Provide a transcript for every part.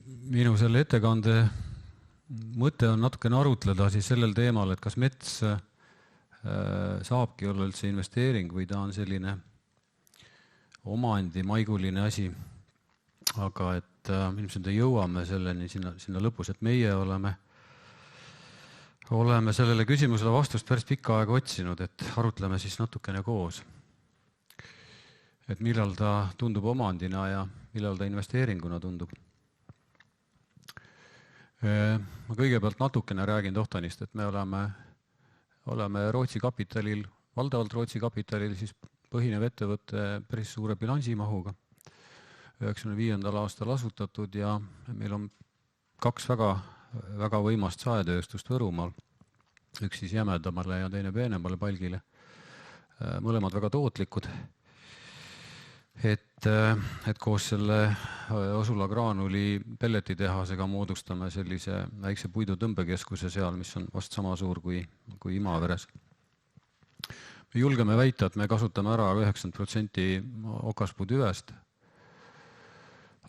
minu selle ettekande mõte on natukene arutleda siis sellel teemal, et kas mets saabki olla üldse investeering või ta on selline omandimaiguline asi. Aga et ilmselt jõuame selleni sinna lõpus, et meie oleme sellele küsimusele vastust päris pikka aega otsinud, et arutleme siis natukene koos. Et millal ta tundub omandina ja millal ta investeeringuna tundub. Ma kõigepealt natukene räägin Tohtanist, et me oleme Rootsi kapitalil, valdavalt Rootsi kapitalil siis põhinev ettevõtte päris suure bilansimahuga. 1995. aastal asutatud ja meil on 2 väga võimast saetööstust Võrumaal. Üks siis jämedamale ja teine peenemale palgile. Mõlemad väga tootlikud. Et koos selle Osula graanuli pelletitehasega moodustame sellise väikse puidutõmbekeskuse seal, mis on vast sama suur kui Imaveres. Me julgeme väita, et me kasutame ära 90% okaspuutüvest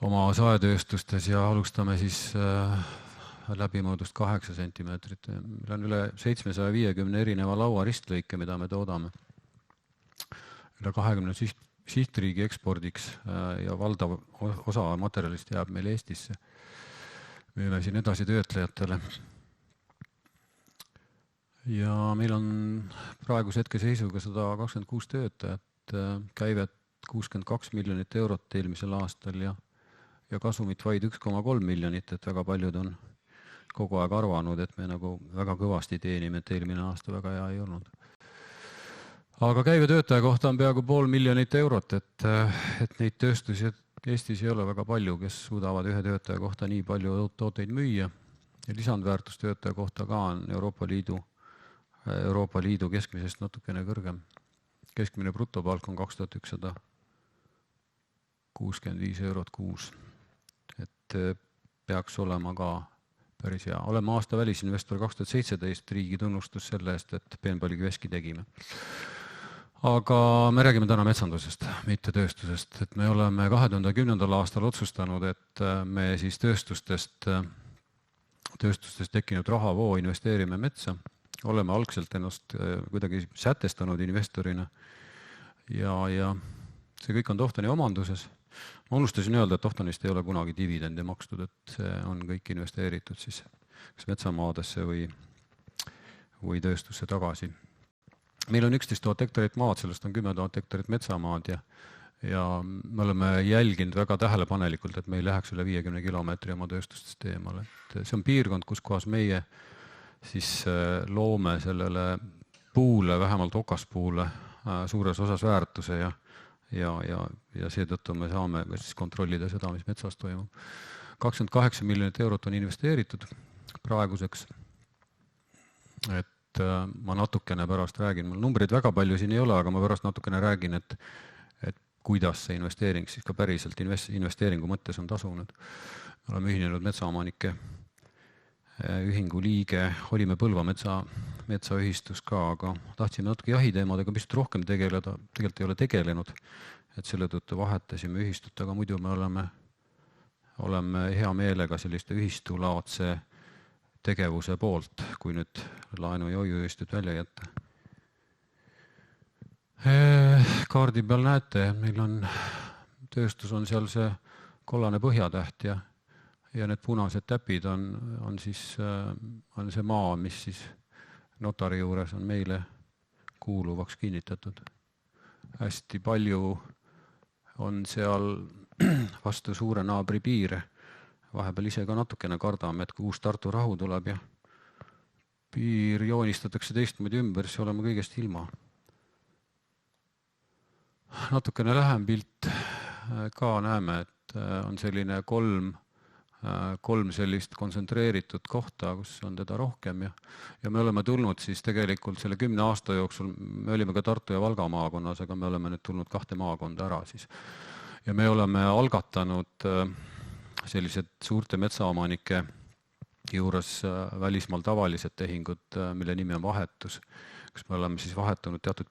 oma saetööstustes ja alustame siis läbimõõdust 8 sentimeetrit. Meil on üle 750 erineva laua ristlõike, mida me toodame. Üle 20 sihtriigi ekspordiks ja valdav osa materjalist jääb meil Eestisse. Müüme siin edasi töötlejatele. Ja meil on praeguse hetke seisuga 126 töötajat, käivet 62 miljonit eurot eelmisel aastal ja kasumit vaid 1,3 miljonit, et väga paljud on kogu aeg arvanud, et me nagu väga kõvasti teenime, et eelmine aasta väga hea ei olnud. Aga käive töötaja kohta on peaaegu 500 000 eurot, et neid tööstusi Eestis ei ole väga palju, kes suudavad ühe töötaja kohta nii palju tooteid müüa. Ja lisandväärtus töötaja kohta ka on Euroopa Liidu keskmisest natukene kõrgem. Keskmine brutopalk on 2165 eurot kuus. Et peaks olema ka päris hea. Oleme aasta välisinvestor 2017 riigi tunnustus selle eest, et peenpallikiveski tegime. Aga me räägime täna metsandusest, mitte tööstusest. Et me oleme 2010. aastal otsustanud, et me siis tööstustest tekkinud rahavoo investeerime metsa. Oleme algselt ennast kuidagi sätestanud investorina ja see kõik on Tohtani omanduses. Ma unustasin öelda, et Tohtanist ei ole kunagi dividende makstud, et see on kõik investeeritud siis kas metsamaadesse või tööstusse tagasi. Meil on 11 000 hektarit maad, sellest on 10 000 hektarit metsamaad ja me oleme jälginud väga tähelepanelikult, et me ei läheks üle 50 kilomeetri oma tööstustest eemale. See on piirkond, kus kohas meie siis loome sellele puule, vähemalt okaspuule, suures osas väärtuse ja seetõttu me saame siis kontrollida seda, mis metsas toimub. 28 miljonit eurot on investeeritud praeguseks, et ma natukene pärast räägin, mul numbreid väga palju siin ei ole, aga ma pärast natukene räägin, et kuidas see investeering siis ka päriselt investeeringu mõttes on tasunud. Oleme ühinenud metsaomanike ühingu liige, olime Põlva metsaühistus ka, aga tahtsime natuke jahiteemadega pisut rohkem tegeleda, tegelikult ei ole tegelenud, et selle tõttu vahetasime ühistut, aga muidu me oleme hea meelega selliste ühistulaadse tegevuse poolt, kui nüüd laenu ja hoiuühistut välja jätta. Kaardi peal näete, meil on tööstus on seal see kollane põhjatäht ja need punased täpid on see maa, mis siis notari juures on meile kuuluvaks kinnitatud. Hästi palju on seal vastu suure naabri piire. Vahepeal ise ka natukene kardame, et kui uus Tartu rahu tuleb ja piir joonistatakse teistmoodi ümber, siis oleme kõigest ilma. Natukene lähem pilt ka näeme, et on selline kolm sellist kontsentreeritud kohta, kus on teda rohkem ja me oleme tulnud siis tegelikult selle 10 aasta jooksul, me olime ka Tartu ja Valga maakonnas, aga me oleme nüüd tulnud 2 maakonda ära siis. Ja me oleme algatanud sellised suurte metsaomanike juures välismaal tavalised tehingud, mille nimi on vahetus, kus me oleme siis vahetanud teatud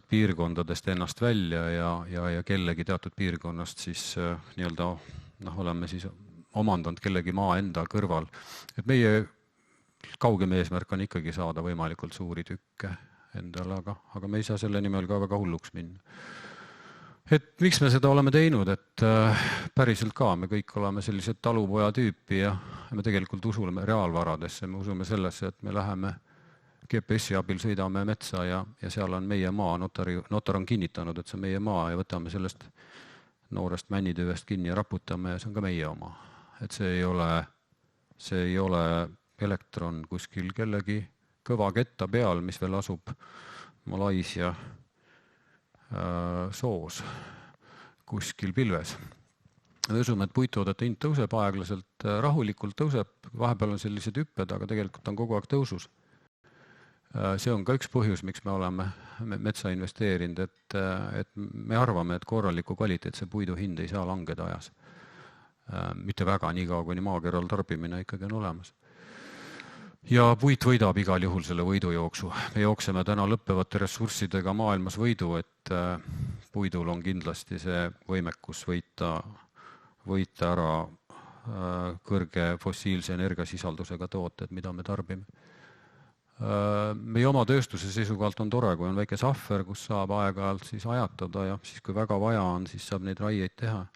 piirkondadest ennast välja ja kellegi teatud piirkonnast siis nii-öelda oleme siis omandanud kellegi maa enda kõrval. Et meie kaugem eesmärk on ikkagi saada võimalikult suuri tükke endale, aga me ei saa selle nimel ka väga hulluks minna. Et miks me seda oleme teinud, et päriselt ka, me kõik oleme sellised talupoja tüüpi ja me tegelikult usume reaalvaradesse, me usume sellesse, et me läheme GPS-i abil sõidame metsa ja seal on meie maa, notar on kinnitanud, et see on meie maa ja võtame sellest noorest männitüvest kinni ja raputame ja see on ka meie oma. Et see ei ole elektron kuskil kellegi kõva ketta peal, mis veel asub Malaisia soos kuskil pilves. Me usume, et puittoodete hind tõuseb aeglaselt, rahulikult tõuseb, vahepeal on sellised hüpped, aga tegelikult on kogu aeg tõusus. See on ka üks põhjus, miks me oleme metsa investeerinud, et me arvame, et korraliku kvaliteetse puidu hind ei saa langeda ajas. Mitte väga nii kaua, kuni maakeral tarbimine ikkagi on olemas. Ja puit võidab igal juhul selle võidujooksu. Me jookseme täna lõppevate ressurssidega maailmas võidu, et puidul on kindlasti see võimekus võita ära kõrge fossiilse energiasisaldusega tooted, mida me tarbime. Meie oma tööstuse seisukohalt on tore, kui on väike sahver, kus saab aeg-ajalt siis ajatada ja siis kui väga vaja on, siis saab neid raieid teha.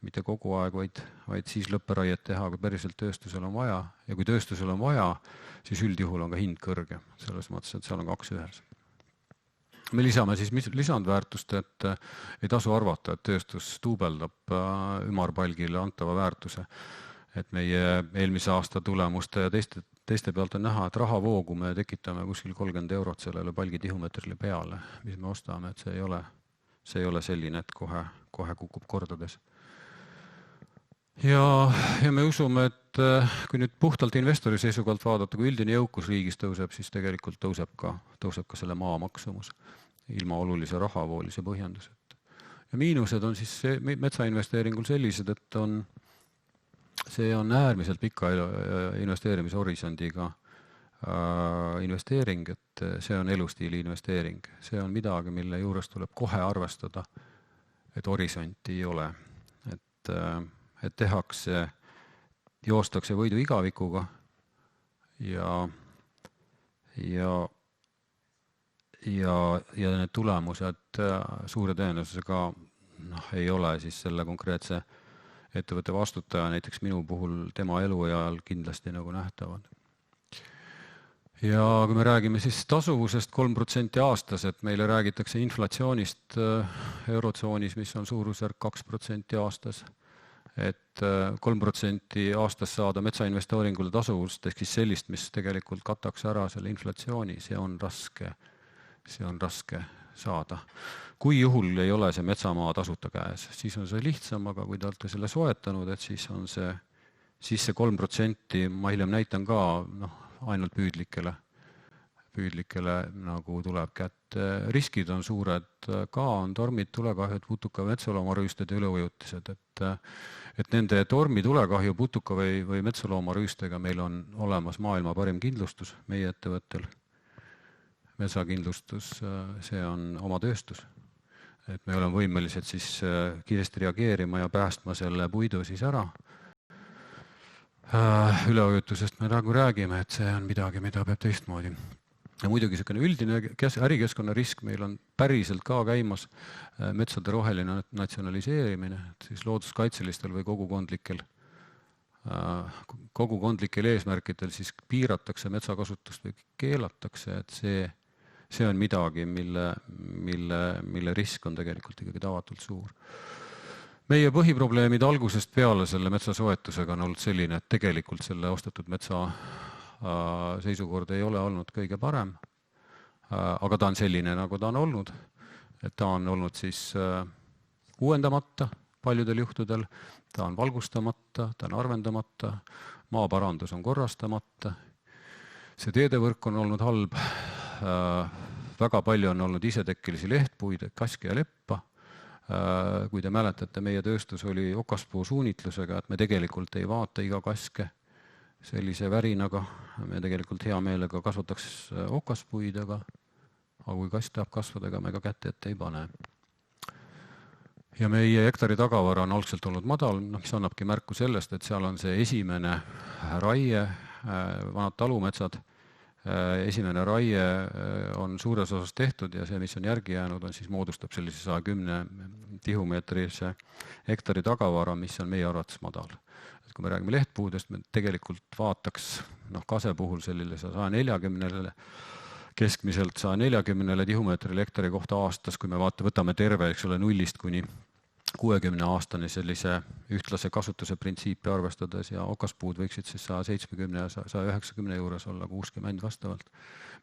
Mitte kogu aeg, vaid siis lõpperaiet teha, kui päriselt tööstusel on vaja. Ja kui tööstusel on vaja, siis üldjuhul on ka hind kõrge. Selles mõttes, et seal on 2 ühes. Me lisame siis lisandväärtust, et ei tasu arvata, et tööstus tuubeldab ümarpalgile antava väärtuse. Et meie eelmise aasta tulemuste ja teiste pealt on näha, et rahavoogu me tekitame kuskil 30 eurot sellele palgitihumeetrile peale, mis me ostame, et see ei ole selline, et kohe kukub kordades. Ja me usume, et kui nüüd puhtalt investori seisukohalt vaadata, kui üldine jõukus riigis tõuseb, siis tegelikult tõuseb ka selle maa maksumus ilma olulise rahavoolise põhjenduseta. Ja miinused on siis metsainvesteeringul sellised, et see on äärmiselt pika investeerimishorisondiga investeering, et see on elustiili investeering. See on midagi, mille juures tuleb kohe arvestada, et horisonti ei ole. Et joostakse võidu igavikuga ja need tulemused suure tõenäosusega ei ole siis selle konkreetse ettevõtte vastutaja, näiteks minu puhul tema eluajal kindlasti nagu nähtavad. Ja kui me räägime siis tasuvusest 3% aastas, et meile räägitakse inflatsioonist eurotsoonis, mis on suurusjärk 2% aastas, et 3% aastas saada metsainvesteeringule tasuvust, ehk siis sellist, mis tegelikult kataks ära selle inflatsiooni, see on raske saada. Kui juhul ei ole see metsamaa tasuta käes, siis on see lihtsam, aga kui te olete selle soetanud, et siis see 3%, ma hiljem näitan ka ainult püüdlikele nagu tuleb kätte. Riskid on suured ka, on tormid, tulekahjud, putuka metsaloomarüüsted ja üleujutised, et nende tormi, tulekahju, putuka või metsaloomarüüstega meil on olemas maailma parim kindlustus meie ettevõttel. Metsakindlustus, see on oma tööstus. Et me oleme võimelised siis kiiresti reageerima ja päästma selle puidu siis ära. Üleujutusest me nagu räägime, et see on midagi, mida peab teistmoodi. Ja muidugi selline üldine ärikeskkonna risk meil on päriselt ka käimas metsade roheline natsionaliseerimine, siis looduskaitselistel või kogukondlikel eesmärkidel siis piiratakse metsakasutust või keelatakse, et see on midagi, mille risk on tegelikult ikkagi tavatult suur. Meie põhiprobleemid algusest peale selle metsasoetusega on olnud selline, et tegelikult selle ostetud metsa seisukord ei ole olnud kõige parem, aga ta on selline, nagu ta on olnud. Et ta on olnud siis uuendamata paljudel juhtudel, ta on valgustamata, ta on arvendamata, maaparandus on korrastamata, see teedevõrk on olnud halb, väga palju on olnud isetekkelisi lehtpuid, kaske ja leppa. Kui te mäletate, meie tööstus oli okaspuu suunitlusega, et me tegelikult ei vaata iga kaske sellise värinaga. Me tegelikult hea meelega kasvataks okaspuid, aga kui kast tahab kasvada, ega me ka kätte ette ei pane. ja meie hektari tagavara on algselt olnud madal, mis annabki märku sellest, et seal on see esimene raie, vanad talumetsad, esimene raie on suures osas tehtud ja see, mis on järgi jäänud, on siis moodustab sellise 110 tihumeetrise hektari tagavara, mis on meie arvates madal. Et kui me räägime lehtpuudest, me tegelikult vaataks kase puhul sellile 140 keskmiselt 140 tihumeetrile hektari kohta aastas, kui me võtame terve, eks ole, 0 kuni 60 aastani sellise ühtlase kasutuse printsiipi arvestades ja okaspuud võiksid siis 170 ja 190 juures olla 60 vastavalt.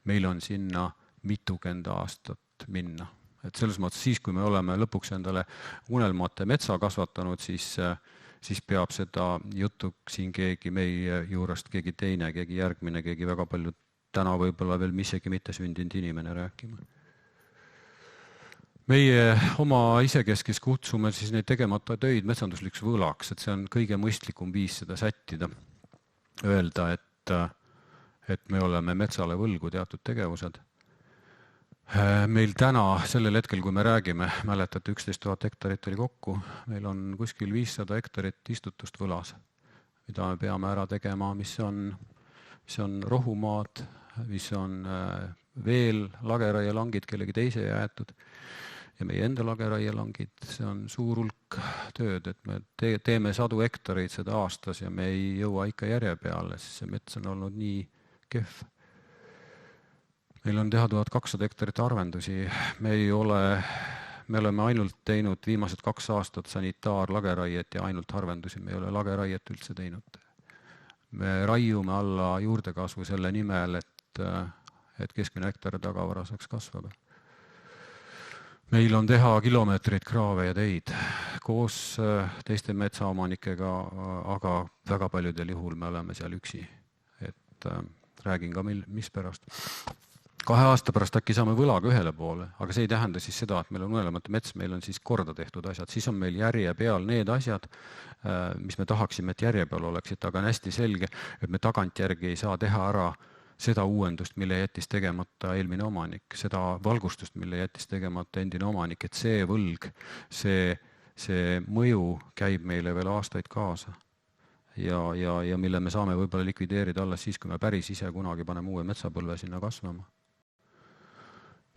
Meil on sinna mitukümmend aastat minna. Et selles mõttes siis, kui me oleme lõpuks endale unelmate metsa kasvatanud, siis peab seda juttu siin keegi meie juurest, keegi teine, keegi järgmine, keegi väga palju täna võib-olla veel isegi mitte sündinud inimene rääkima. Meie oma isekeskis kutsume siis neid tegemata töid metsanduslikuks võlaks, et see on kõige mõistlikum viis seda sättida. Öelda, et me oleme metsale võlgu teatud tegevused. Meil täna, sellel hetkel, kui me räägime, mäletate, 11 000 hektarit oli kokku, meil on kuskil 500 hektarit istutust võlas, mida me peame ära tegema, mis on rohumaad, mis on veel lageraielangid kellegi teise jäetud ja meie enda lageraielangid, see on suur hulk tööd, et me teeme 100 hektareid seda aastas ja me ei jõua ikka järje peale, sest see mets on olnud nii kehv. Meil on teha 1200 hektarit arvendusi, me oleme ainult teinud viimased 2 aastat sanitaarlageraiet ja ainult harvendusi, me ei ole lageraiet üldse teinud. Me raiume alla juurdekasvu selle nimel, et keskmine hektari tagavara saaks kasvada. Meil on teha kilomeetreid kraave ja teid koos teiste metsaomanikega, aga väga paljudel juhul me oleme seal üksi. Et räägin ka mis pärast. 2 aasta pärast äkki saame võlaga ühele poole, aga see ei tähenda siis seda, et meil on unelmatu mets, meil on siis korda tehtud asjad, siis on meil järje peal need asjad, mis me tahaksime, et järje peal oleksid, aga on hästi selge, et me tagantjärgi ei saa teha ära seda uuendust, mille jättis tegemata eelmine omanik, seda valgustust, mille jättis tegemata endine omanik, et see võlg, see mõju käib meile veel aastaid kaasa ja mille me saame võib-olla likvideerida alles siis, kui me päris ise kunagi paneme uue metsapõlve sinna kasvama.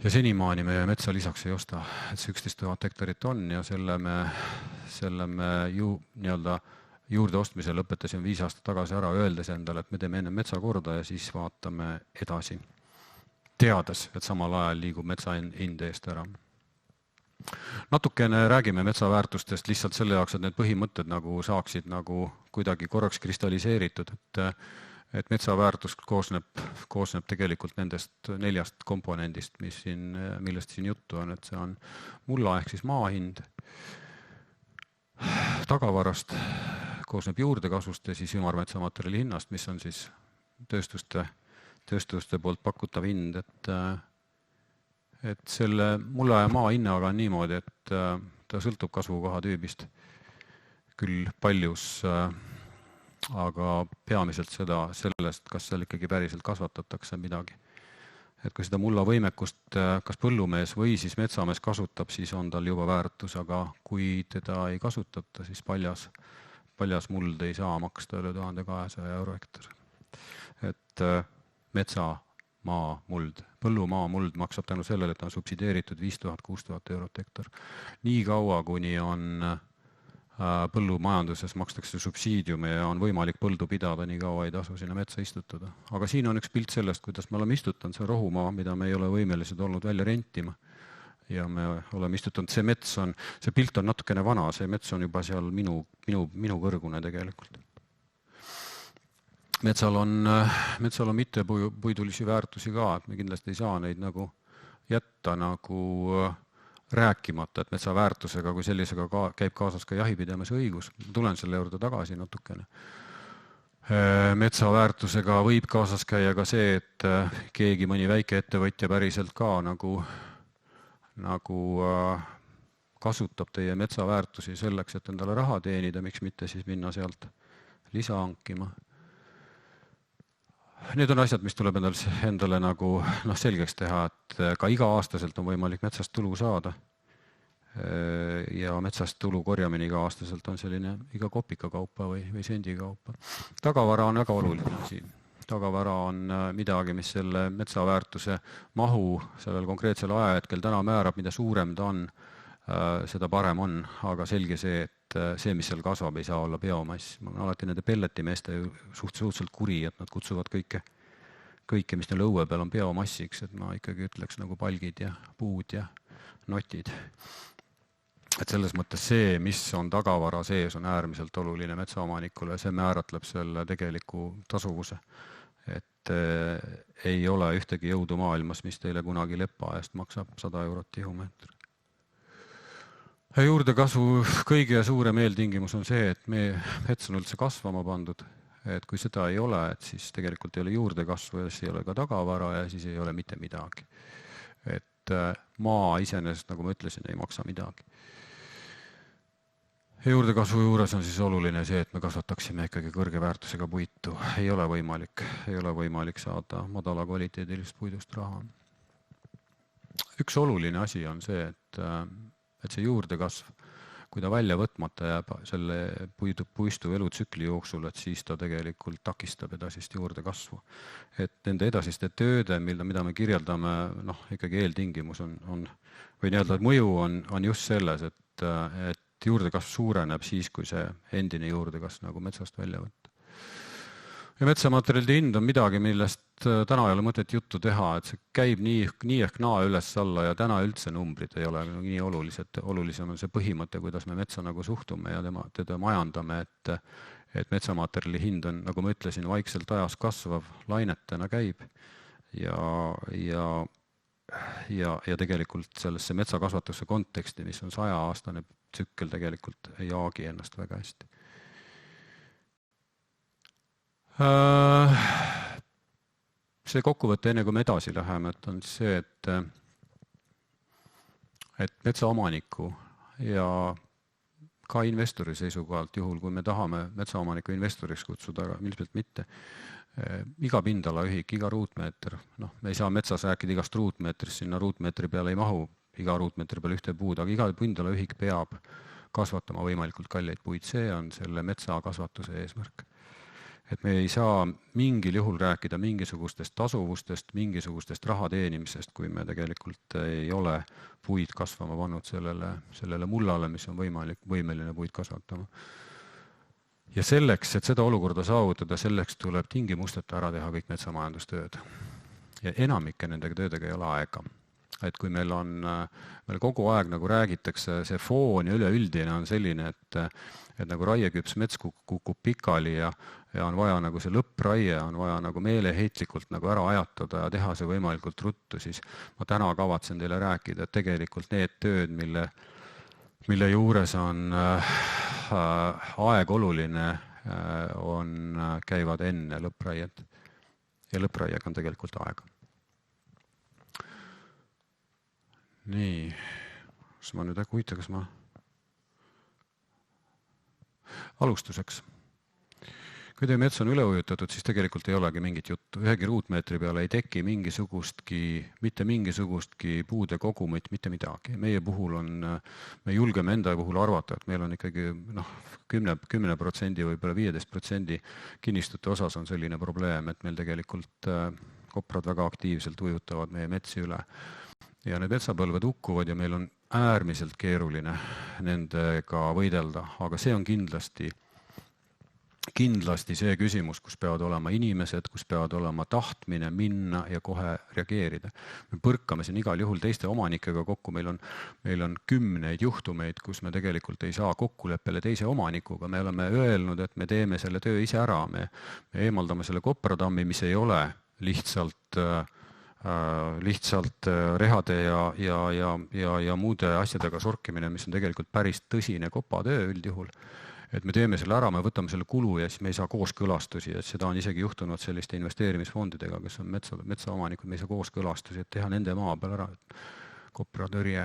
Ja senimaani meie metsa lisaks ei osta, et see 11 000 hektarit on ja selle me juurde ostmise lõpetasime 5 aastat tagasi ära, öeldes endale, et me teeme enne metsa korda ja siis vaatame edasi, teades, et samal ajal liigub metsa hind eest ära. Natukene räägime metsaväärtustest lihtsalt selle jaoks, et need põhimõtted saaksid kuidagi korraks kristalliseeritud, et metsaväärtus koosneb tegelikult nendest 4 komponendist, millest siin juttu on, et see on mulla ehk siis maa hind, tagavarast koosneb juurdekasvust ja siis ümarmetsamaterjali hinnast, mis on siis tööstuste poolt pakutav hind, et selle mulla ja maa hinnaga on niimoodi, et ta sõltub kasvukoha tüübist küll paljus, aga peamiselt sellest, kas seal ikkagi päriselt kasvatatakse midagi. Et kui seda mulla võimekust kas põllumees või siis metsamees kasutab, siis on tal juba väärtus, aga kui teda ei kasutata, siis paljas muld ei saa maksta üle 1200 euro hektar. Et metsamaa muld, põllumaa muld maksab tänu sellele, et on subsideeritud 5000-6000 eurot hektar. Nii kaua, kuni on põllumajanduses makstakse subsiidiume ja on võimalik põldu pidada, nii kaua ei tasu sinna metsa istutada. Aga siin on üks pilt sellest, kuidas me oleme istutanud, see rohumaa, mida me ei ole võimelised olnud välja rentima. Ja me oleme istutanud, see pilt on natukene vana, see mets on juba seal minu kõrgune tegelikult. Metsal on mitte puidulisi väärtusi ka, et me kindlasti ei saa neid jätta rääkimata, et metsa väärtusega kui sellisega käib kaasas ka jahipidamise õigus. Tulen selle juurde tagasi natukene. Metsa väärtusega võib kaasas käia ka see, et keegi mõni väike ettevõtja päriselt ka kasutab teie metsa väärtusi selleks, et endale raha teenida, miks mitte siis minna sealt lisa hankima. Need on asjad, mis tuleb endale selgeks teha, et ka iga-aastaselt on võimalik metsast tulu saada. ja metsast tulu korjamine iga-aastaselt on selline iga kopika kaupa või sendi kaupa. Tagavara on väga oluline asi. Tagavara on midagi, mis selle metsaväärtuse mahu sellel konkreetsel ajahetkel täna määrab, mida suurem ta on, seda parem on, aga selge see, et see, mis seal kasvab, ei saa olla biomass. Ma olen alati nende pelletimeeste suhteliselt kuri, et nad kutsuvad kõike, mis neil õue peal on biomassiks, et ma ikkagi ütleks nagu palgid ja puud ja notid. Et selles mõttes see, mis on tagavara sees, on äärmiselt oluline metsaomanikule, see määratleb selle tegeliku tasuvuse. Et ei ole ühtegi jõudu maailmas, mis teile kunagi lepa eest maksab 100 eurot tihumeetri. Juurdekasvu kõige suurem eeltingimus on see, et mets on üldse kasvama pandud. Et kui seda ei ole, et siis tegelikult ei ole juurdekasvu ja siis ei ole ka tagavara ja siis ei ole mitte midagi. Et maa iseenesest, nagu ma ütlesin, ei maksa midagi. Juurdekasvu juures on siis oluline see, et me kasvataksime ikkagi kõrge väärtusega puitu. Ei ole võimalik saada madala kvaliteedilist puidust raha. Üks oluline asi on see, et see juurdekasv, kui ta välja võtmata jääb selle puistu elutsükli jooksul, et siis ta tegelikult takistab edasist juurdekasvu. Et nende edasiste tööde, mida me kirjeldame, ikkagi eeltingimus on või nii-öelda mõju on just selles, et juurdekasv suureneb siis, kui see endine juurdekasv nagu metsast välja võtta. Ja metsamaterjalide hind on midagi, millest täna ei ole mõtet juttu teha, et see käib nii ehk naa üles alla ja täna üldse numbrid ei ole nii olulised. Olulisem on see põhimõte, kuidas me metsa nagu suhtume ja teda majandame, et metsamaterjali hind on, nagu ma ütlesin, vaikselt ajas kasvav, lainetena käib ja tegelikult sellesse metsakasvatuse konteksti, mis on 100-aastane tsükkel, tegelikult ei jaagi ennast väga hästi. See kokkuvõte, enne kui me edasi läheme, on see, et metsaomaniku ja ka investori seisukohalt, juhul kui me tahame metsaomaniku investoriks kutsuda, aga ilmselt mitte, iga pindalaühik, iga ruutmeeter, me ei saa metsas rääkida igast ruutmeetrist, sinna ruutmeetri peale ei mahu iga ruutmeetri peale ühte puud, aga iga pindalaühik peab kasvatama võimalikult kalleid puid, see on selle metsakasvatuse eesmärk. Et me ei saa mingil juhul rääkida mingisugustest tasuvustest, mingisugustest raha teenimisest, kui me tegelikult ei ole puid kasvama pannud sellele mullale, mis on võimeline puid kasvatama. Ja selleks, et seda olukorda saavutada, selleks tuleb tingimusteta ära teha kõik metsamajandustööd. Ja enamike nendega töödega ei ole aega. Et kui meil kogu aeg nagu räägitakse, see foon ja üleüldine on selline, et nagu raieküps mets kukub pikali ja on vaja nagu see lõppraie, on vaja nagu meeleheitlikult nagu ära ajatada ja teha see võimalikult ruttu, siis ma täna kavatsen teile rääkida, et tegelikult need tööd, mille juures on aeg oluline, käivad enne lõppraiet ja lõppraiega on tegelikult aega. Nii, kas ma nüüd huvita, kas ma alustuseks. Kui teie mets on üle ujutatud, siis tegelikult ei olegi mingit juttu. Ühegi ruutmeetri peale ei teki mitte mingisugustki puude kogumit, mitte midagi. Meie puhul me julgeme enda puhul arvata, et meil on ikkagi 10% või 15% kinnistute osas on selline probleem, et meil tegelikult koprad väga aktiivselt ujutavad meie metsi üle. Ja need metsapõlved hukkuvad ja meil on äärmiselt keeruline nendega võidelda, aga see on kindlasti see küsimus, kus peavad olema inimesed, kus peavad olema tahtmine minna ja kohe reageerida. Me põrkame siin igal juhul teiste omanikega kokku, meil on 10 juhtumeid, kus me tegelikult ei saa kokkuleppele teise omanikuga. Me oleme öelnud, et me teeme selle töö ise ära, me eemaldame selle kopratammi, mis ei ole lihtsalt rehade ja muude asjadega sorkimine, mis on tegelikult päris tõsine kopatöö üldjuhul. Et me teeme selle ära, me võtame selle kulu ja siis me ei saa kooskõlastusi, et seda on isegi juhtunud selliste investeerimisfondidega, kes on metsaomanikud, me ei saa kooskõlastusi, et teha nende maa peal ära kopratõrje.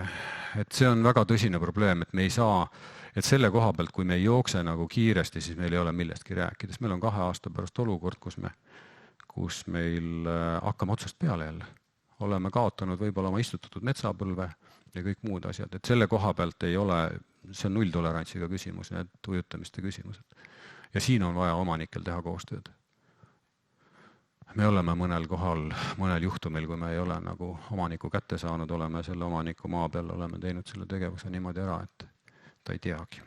Et see on väga tõsine probleem, et me ei saa, et selle koha pealt, kui me ei jookse nagu kiiresti, siis meil ei ole millestki rääkides. Meil on 2 aasta pärast olukord, kus meil hakkame otsast peale jälle. Oleme kaotanud võib-olla oma istutatud metsapõlve ja kõik muud asjad, et selle koha pealt ei ole, see on nulltolerantsiga küsimus, need ujutamiste küsimused. Ja siin on vaja omanikel teha koostööd. Me oleme mõnel kohal, mõnel juhtumil, kui me ei ole nagu omaniku kätte saanud, oleme selle omaniku maa peal, oleme teinud selle tegevuse niimoodi ära, et ta ei teagi.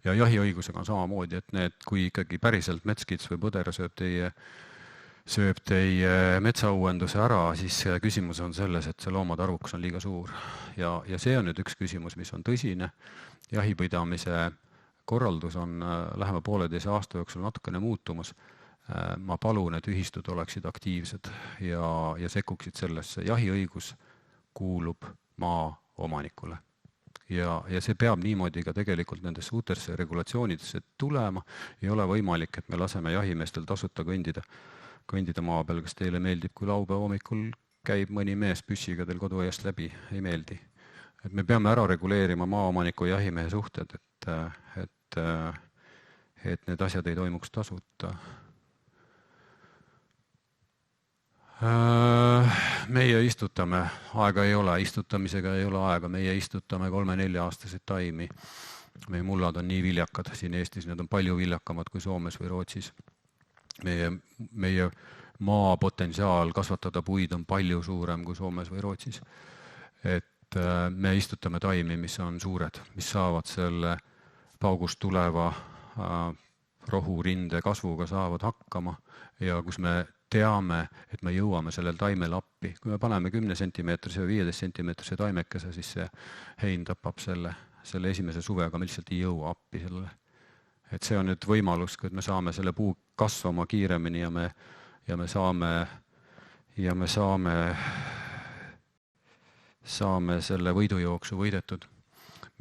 Ja jahiõigusega on samamoodi, et need, kui ikkagi päriselt metskits või põder sööb teie metsauuenduse ära, siis küsimus on selles, et see loomade arvukus on liiga suur. Ja see on nüüd üks küsimus, mis on tõsine. Jahipidamise korraldus on lähema 1,5 aasta jooksul natukene muutumas. Ma palun, et ühistud oleksid aktiivsed ja sekkuksid sellesse. Jahiõigus kuulub maa omanikule. Ja see peab niimoodi ka tegelikult nendesse uutesse regulatsioonidesse tulema. Ei ole võimalik, et me laseme jahimeestel tasuta kõndida maa peal, kas teile meeldib, kui laupäeva hommikul käib mõni mees püssiga teil koduaiast läbi, ei meeldi. Et me peame ära reguleerima maaomaniku ja jahimehe suhted, et need asjad ei toimuks tasuta. Meie istutame, aega ei ole, istutamisega ei ole aega, meie istutame 3-4 aastaseid taimi. Meie mullad on nii viljakad siin Eestis, need on palju viljakamad kui Soomes või Rootsis. Meie maa potentsiaal kasvatada puid on palju suurem kui Soomes või Rootsis. Et me istutame taimi, mis on suured, mis saavad selle paugust tuleva rohurinde kasvuga saavad hakkama ja kus me teame, et me jõuame sellel taimel appi. Kui me paneme 10 sentimeetrise või 15 sentimeetrise taimekese, siis see hein tapab selle esimese suvega, me lihtsalt ei jõua appi sellele. Et see on nüüd võimalus, kui me saame selle puu kasvama kiiremini ja me saame selle võidujooksu võidetud.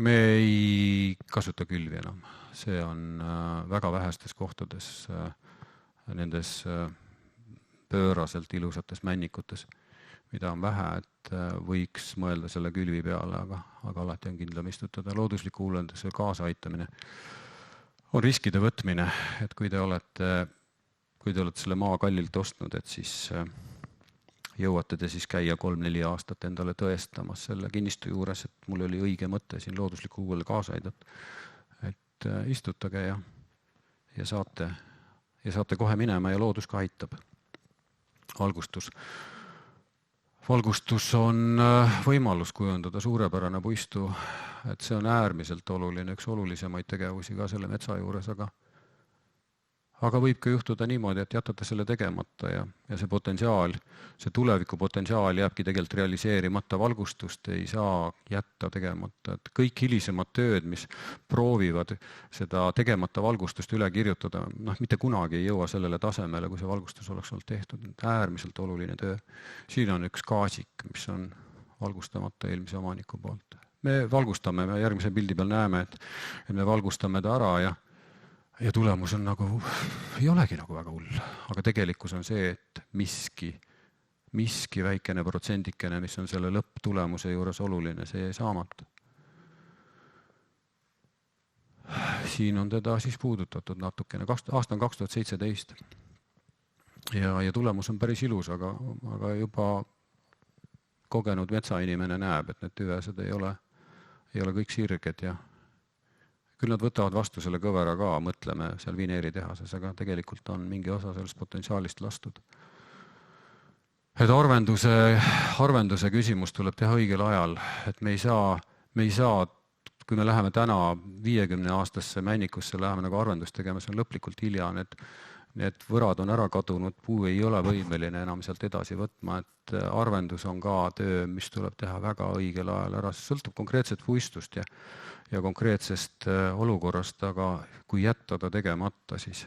Me ei kasuta külvi enam. See on väga vähestes kohtades nendes pööraselt ilusates männikutes, mida on vähe, et võiks mõelda selle külvi peale, aga alati on kindlam istutada. Loodusliku uuenduse kaasaitamine on riskide võtmine, et kui te olete selle maa kallilt ostnud, et siis jõuate te siis käia 3-4 aastat endale tõestamas selle kinnistu juures, et mul oli õige mõte siin loodusliku uuele kaasa aidata. Et istutage ja saate kohe minema ja loodus ka aitab. Valgustus on võimalus kujundada suurepärane puistu, et see on äärmiselt oluline, üks olulisemaid tegevusi ka selle metsa juures, aga võib ka juhtuda niimoodi, et jätate selle tegemata ja see potentsiaal, see tuleviku potentsiaal jääbki tegelikult realiseerimata, valgustust ei saa jätta tegemata. Et kõik hilisemad tööd, mis proovivad seda tegemata valgustust üle kirjutada, mitte kunagi ei jõua sellele tasemele, kui see valgustus oleks olnud tehtud. Äärmiselt oluline töö. Siin on üks gaasik, mis on valgustamata eelmise omaniku poolt. Me valgustame, me järgmise pildi peal näeme, et me valgustame ta ära ja tulemus on ei olegi väga hull, aga tegelikkus on see, et miski väikene protsendikene, mis on selle lõpptulemuse juures oluline, see jäi saamata. Siin on teda siis puudutatud natukene, aasta on 2017 ja tulemus on päris ilus, aga juba kogenud metsainimene näeb, et need tüvesed ei ole kõik sirged ja küll nad võtavad vastu selle kõvera ka, mõtleme seal vineeritehases, aga tegelikult on mingi osa sellest potentsiaalist lastud. Et arvenduse küsimus tuleb teha õigel ajal, et me ei saa, kui me läheme täna 50-aastasse männikusse, läheme arvendust tegema, see on lõplikult hilja, need võrad on ära kadunud, puu ei ole võimeline enam sealt edasi võtma, et arvendus on ka töö, mis tuleb teha väga õigel ajal ära, see sõltub konkreetset puistust ja konkreetsest olukorrast, aga kui jätta ta tegemata, siis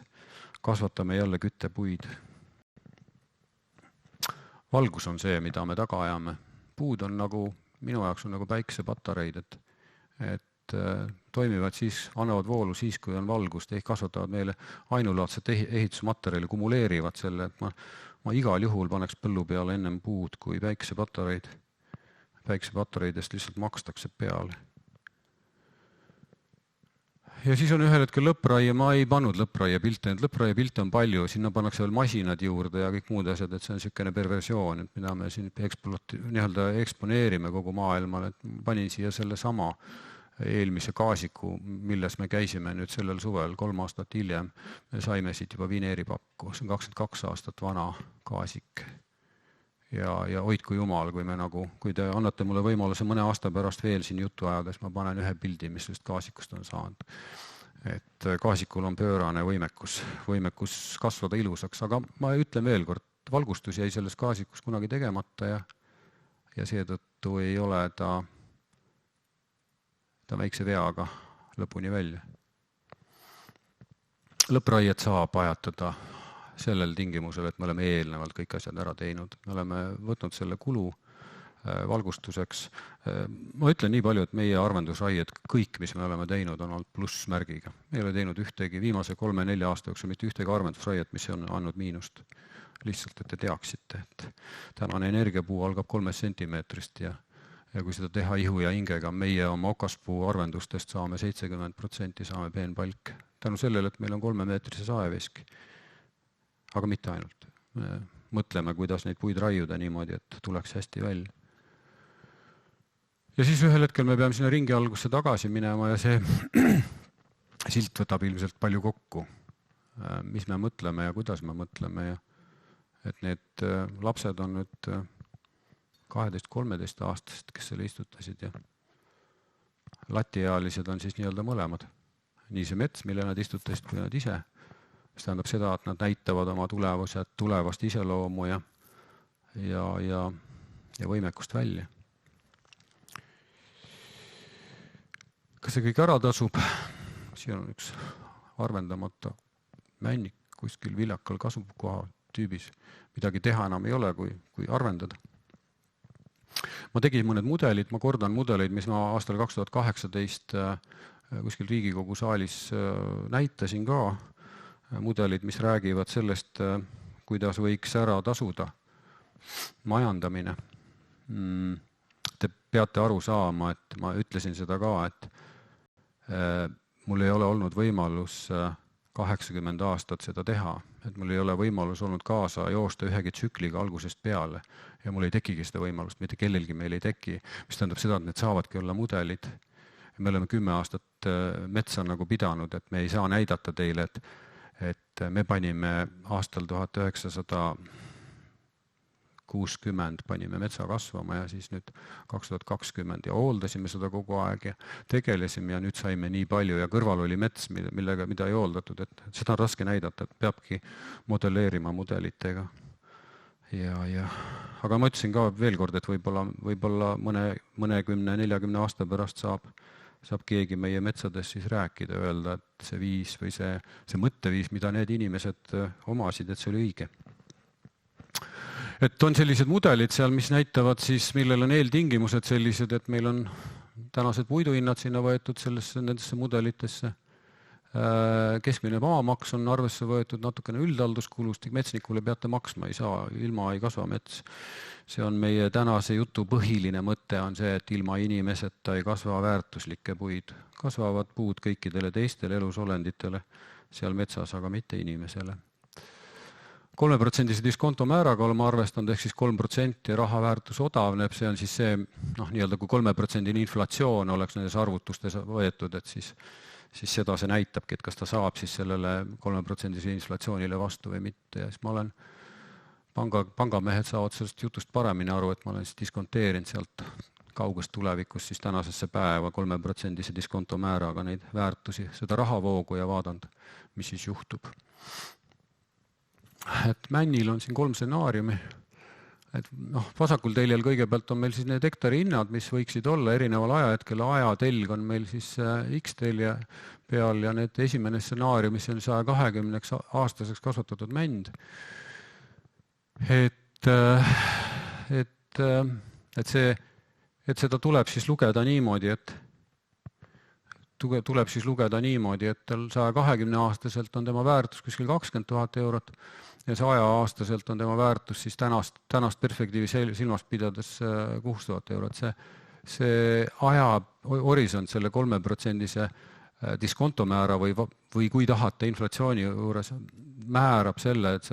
kasvatame jälle küttepuid. Valgus on see, mida me taga ajame. Puud on minu jaoks on päikesepatareid, et toimivad siis, annavad voolu siis, kui on valgust, ehk kasvatavad meile ainulaadset ehitusmaterjali, kumuleerivad selle, et ma igal juhul paneks põllu peale ennem puud kui päikesepatareid. Päikesepatareidest lihtsalt makstakse peale. ja siis on ühel hetkel lõppraie, ma ei pannud lõppraie pilte, need lõppraie pilte on palju, sinna pannakse veel masinad juurde ja kõik muud asjad, et see on niisugune perversioon, et mida me siin nii-öelda eksponeerime kogu maailmale, et panin siia selle sama eelmise gaasiku, milles me käisime nüüd sellel suvel, 3 aastat hiljem, me saime siit juba vineeripakku, see on 22 aastat vana gaasik. Ja hoidku jumal, kui te annate mulle võimaluse mõne aasta pärast veel siin jutu ajades, ma panen ühe pildi, mis just gaasikust on saanud. Et gaasikul on pöörane võimekus kasvada ilusaks, aga ma ütlen veel kord, valgustus jäi selles gaasikus kunagi tegemata ja seetõttu ei ole ta väikse veaga lõpuni välja. Lõppraiet saab ajatada sellel tingimusel, et me oleme eelnevalt kõik asjad ära teinud. Me oleme võtnud selle kulu valgustuseks. Ma ütlen nii palju, et meie arvendusraied, kõik, mis me oleme teinud, on olnud plussmärgiga. Me ei ole teinud ühtegi viimase 3-4 aasta jooksul mitte ühtegi arvendusraiet, mis on andnud miinust. Lihtsalt, et te teaksite, et tänane energiapuu algab 3 sentimeetrist ja kui seda teha ihu ja hingega, meie oma okaspuu arvendustest saame 70%, saame peenpalk. Tänu sellele, et meil on 3-meetrise saeveski. Aga mitte ainult. Me mõtleme, kuidas neid puid raiuda niimoodi, et tuleks hästi välja. Ja siis ühel hetkel me peame sinna ringi algusse tagasi minema ja see silt võtab ilmselt palju kokku, mis me mõtleme ja kuidas me mõtleme. Et need lapsed on nüüd 12-13 aastast, kes selle istutasid ja latiealised on siis nii-öelda mõlemad. Nii see mets, mille nad istutasid, kui nad ise. See tähendab seda, et nad näitavad oma tulevast iseloomu ja võimekust välja. Kas see kõik ära tasub? Siin on üks arvendamata männik kuskil viljakal kasvukoha tüübis. Midagi teha enam ei ole, kui arvendada. Ma tegin mõned mudelid, ma kordan mudeleid, mis ma aastal 2018 kuskil Riigikogu saalis näitasin ka. Mudelid, mis räägivad sellest, kuidas võiks ära tasuda majandamine. Te peate aru saama, et ma ütlesin seda ka, et mul ei ole olnud võimalus 80 aastat seda teha, et mul ei ole võimalus olnud kaasa joosta ühegi tsükliga algusest peale ja mul ei tekigi seda võimalust, mitte kellelgi meil ei teki, mis tähendab seda, et need saavadki olla mudelid. Me oleme 10 aastat metsa nagu pidanud, et me ei saa näidata teile, et me panime aastal 1960 panime metsa kasvama ja siis nüüd 2020 ja hooldasime seda kogu aeg ja tegelesime ja nüüd saime nii palju ja kõrval oli mets, mida ei hooldatud, et seda on raske näidata, et peabki modelleerima mudelitega. Aga ma ütlesin ka veel kord, et võib-olla mõne 40 aasta pärast saab keegi meie metsades siis rääkida, öelda, et see viis või see mõtteviis, mida need inimesed omasid, et see oli õige. Et on sellised mudelid seal, mis näitavad siis, millel on eeltingimused sellised, et meil on tänased puiduhinnad sinna võetud nendesse mudelitesse. Keskmine maamaks on arvesse võetud natukene üldhalduskulust, metsnikule peate maksma, ei saa, ilma ei kasva mets. See on meie tänase jutu põhiline mõte on see, et ilma inimeseta ei kasva väärtuslikke puid. Kasvavad puud kõikidele teistele elusolenditele seal metsas, aga mitte inimesele. 3% diskontomääraga oleme arvestanud, ehk siis 3% raha väärtus odavneb, see on siis see, nii-öelda kui 3% inflatsioon oleks nendes arvutustes võetud, et siis seda see näitabki, et kas ta saab siis sellele 3% inflatsioonile vastu või mitte. Ja siis ma olen, pangamehed saavad sellest jutust paremini aru, et ma olen siis diskonteerinud sealt kaugest tulevikust siis tänasesse päeva 3% diskontomääraga neid väärtusi, seda rahavoogu ja vaadanud, mis siis juhtub. Et männil on siin 3 stsenaariumi. Et vasakul teljel kõigepealt on meil siis need hektari hinnad, mis võiksid olla erineval ajahetkel. Ajatelg on meil siis X-telje peal ja need esimene stsenaarium, mis on 120 aastaseks kasvatatud mänd. Et seda tuleb siis lugeda niimoodi, et tal 120 aastaselt on tema väärtus kuskil 20 000 eurot ja 100 aastaselt on tema väärtus siis tänast perspektiivi silmas pidades 6000 eurot. See aja horisont selle 3% diskontomäära või kui tahate inflatsiooni juures määrab selle, et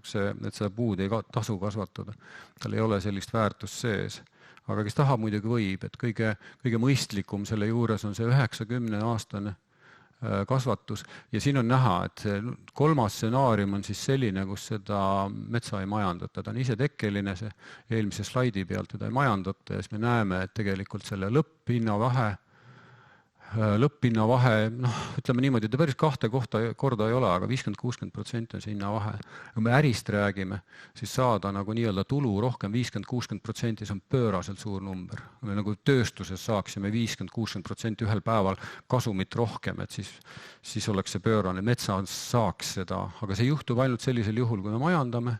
seda puud ei tasu kasvatada. Tal ei ole sellist väärtust sees. Aga kes tahab, muidugi võib, et kõige mõistlikum selle juures on see 90-aastane kasvatus ja siin on näha, et see kolmas stsenaarium on siis selline, kus seda metsa ei majandata. Ta on ise tekkeline, see eelmise slaidi pealt teda ei majandata ja siis me näeme, et tegelikult selle lõpphinna vahe, ütleme niimoodi, ta päris kahte korda ei ole, aga 50-60% on see hinnavahe. Kui me ärist räägime, siis saada nagu nii-öelda tulu rohkem 50-60%, see on pööraselt suur number. Me nagu tööstuses saaksime 50-60% ühel päeval kasumit rohkem, et siis oleks see pöörane. Metsa saaks seda, aga see juhtub ainult sellisel juhul, kui me majandame.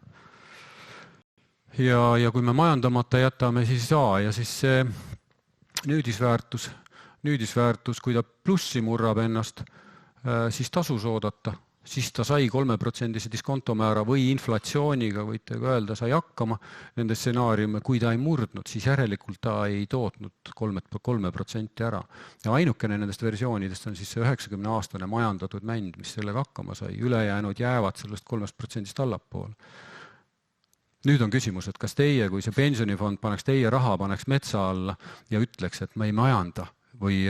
Ja kui me majandamata jätame, siis ei saa ja siis see nüüdisväärtus, kui ta plussi murrab ennast, siis tasus oodata, siis ta sai 3% diskontomäära või inflatsiooniga, võite ka öelda, sai hakkama nende stsenaariume, kui ta ei murdnud, siis järelikult ta ei tootnud 3% ära. Ja ainukene nendest versioonidest on siis see 90-aastane majandatud mänd, mis sellega hakkama sai, ülejäänud jäävad sellest 3% allapoole. Nüüd on küsimus, et kas teie, kui see pensionifond paneks teie raha, paneks metsa alla ja ütleks, et ma ei majanda, või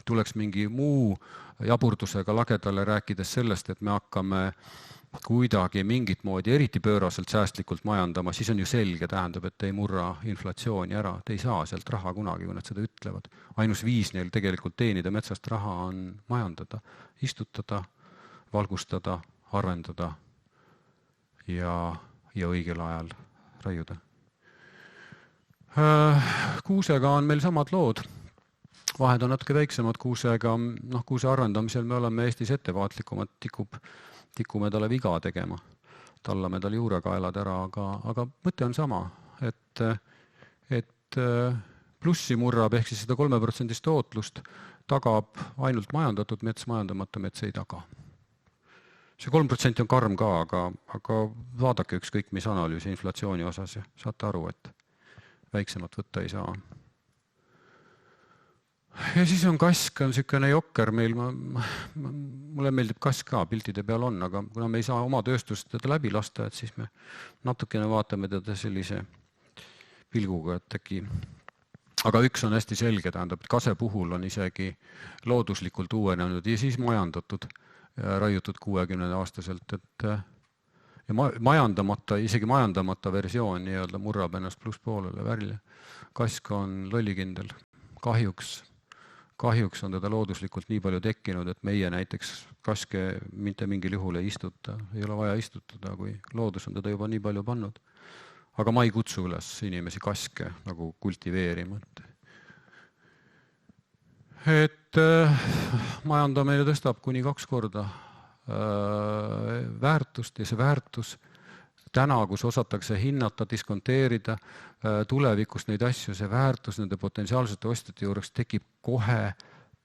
tuleks mingi muu jaburdusega lagedale rääkides sellest, et me hakkame kuidagi mingit moodi eriti pööraselt säästlikult majandama, siis on ju selge, tähendab, et ei murra inflatsiooni ära. Te ei saa sealt raha kunagi, kui nad seda ütlevad. Ainus viis neil tegelikult teenida metsast raha on majandada, istutada, valgustada, harvendada ja õigel ajal raiuda. Kuusega on meil samad lood. Vahed on natuke väiksemad kuusega, kuuse arvendamisel me oleme Eestis ettevaatlikumad, tikume talle viga tegema, tallame talle juurekaelad ära, aga mõte on sama, et plussi murrab ehk siis seda 3% tootlust tagab ainult majandatud mets, majandamata mets ei taga. See 3% on karm ka, aga vaadake ükskõik mis analüüsi inflatsiooni osas ja saate aru, et väiksemat võtta ei saa. Ja siis on kask, on niisugune jokker meil, mulle meeldib kask ka, piltide peal on, aga kuna me ei saa oma tööstust teda läbi lasta, et siis me natukene vaatame teda sellise pilguga, et äkki. Aga üks on hästi selge, tähendab, et kase puhul on isegi looduslikult uuenenud ja siis majandatud, raiutud 60-aastaselt, et ja majandamata, isegi majandamata versioon nii-öelda murrab ennast plusspoolele välja. Kask on lollikindel, kahjuks on teda looduslikult nii palju tekkinud, et meie näiteks kaske mitte mingil juhul ei istuta, ei ole vaja istutada, kui loodus on teda juba nii palju pannud. Aga ma ei kutsu üles inimesi kaske nagu kultiveerima. Et majandamine tõstab kuni 2 korda väärtust ja see väärtus täna, kus osatakse hinnata, diskonteerida tulevikust neid asju, see väärtus nende potentsiaalsete ostjate juures tekib kohe